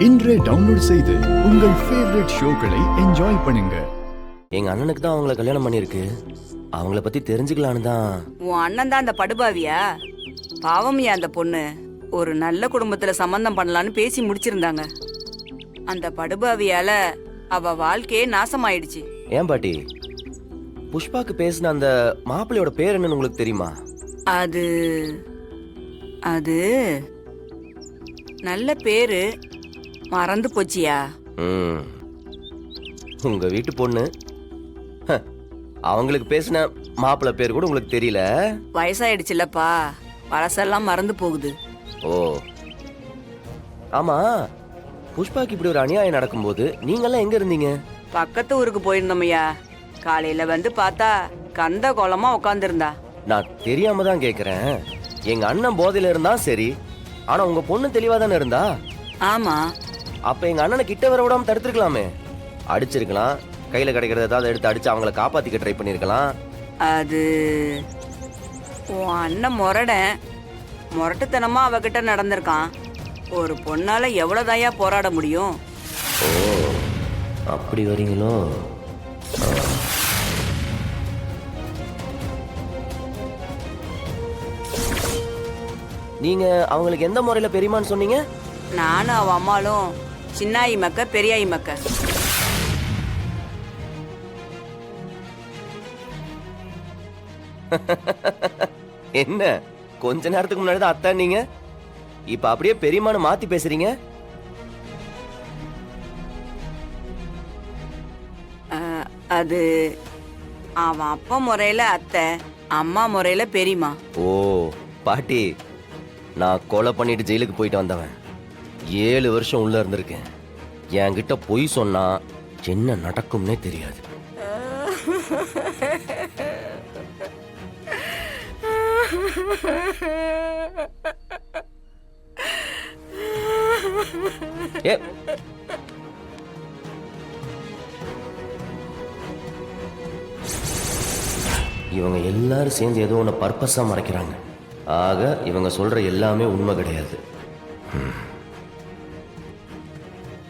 இன்றே டவுன்லோட் செய்து உங்கள் ஃபேவரட் ஷோக்களை என்ஜாய் பண்ணுங்க. எங்க அண்ணனுக்கு தான் அவங்கள கல்யாணம் பண்ணிருக்கு. அவங்கள பத்தி தெரிஞ்சுக்கலான்னு தான். உன் அண்ணன் தான் அந்த படுபாவியா? பாவமியா அந்த பொண்ணு ஒரு நல்ல குடும்பத்துல சம்பந்தம் பண்ணலான்னு பேசி முடிச்சிருந்தாங்க. அந்த படுபாவியால அவ வாழ்க்கையே நாசமாயிடுச்சு. ஏன் பாட்டி, புஷ்பாக்கு பேசின அந்த மாப்பிள்ளையோட பேர் என்னன்னு உங்களுக்கு தெரியுமா? அது அது நல்ல பேரு, மறந்து போச்சியா? உங்க வீட்டு பொண்ணு அவங்களுக்கு பேசின மாப்பிள்ளை பேர் கூட உங்களுக்கு தெரியல? வயசாயிடுச்சுல்லப்பா, பழசெல்லாம் மறந்து போகுது. ஓ ஆமா, புஷ்பாக்கு இப்படி ஒரு அநியாயம் நடக்கும்போது நீங்கெல்லாம் எங்க இருந்தீங்க? பக்கத்து ஊருக்கு போயிருந்தோமையா. காலையில வந்து பார்த்தா கந்த கோலமா உட்காந்துருந்தா. நான் தெரியாம தான் கேக்குறேன். எங்க அண்ணன் போதையில இருந்தா சரி, ஆனா உங்க பொண்ணு தெளிவா தானே இருந்தா? ஆமா. அப்ப எங்க அண்ணனை கிட்ட வர விடாம தடுத்துருக்கலாமே. அடிச்சிருக்கலாம், கையில கிடைக்கிறத ஏதாவது எடுத்து அடிச்சு அவங்கள காப்பாத்திக்க ட்ரை பண்ணிருக்கலாம். அது உன் அண்ணன் முரட்டுத்தனமா அவகிட்ட நடந்திருக்கான். ஒரு பொண்ணால எவ்வளவுதாயா போராட முடியும்? ஓ அப்படி வரீங்களோ? நீங்க அவங்களுக்கு எந்த முறையில பெரியமான்னு சொன்னீங்க? நானும் அவ அம்மாலும் சின்னாயி மக்க பெரியாயி மக்க. என்ன கொஞ்ச நேரத்துக்கு முன்னாடி தான் அத்தான் நீங்க, இப்ப அப்படியே பெரியமானு மாத்தி பேசுறீங்க? அது அவன் அப்பா முறையில அத்தை, அம்மா முறையில பெரியமா. ஓ பாட்டி, நான் கொலை பண்ணிட்டு ஜெயிலுக்கு போயிட்டு வந்தவன். 7 வருஷம் உள்ள இருந்திருக்கேன். என்கிட்ட பொய் சொன்னா என்ன நடக்கும்னே தெரியாது. இவங்க எல்லாரும் சேர்ந்து ஏதோ ஒன்று பர்பஸா மறைக்கிறாங்க. ஆக இவங்க சொல்ற எல்லாமே உண்மை கிடையாது.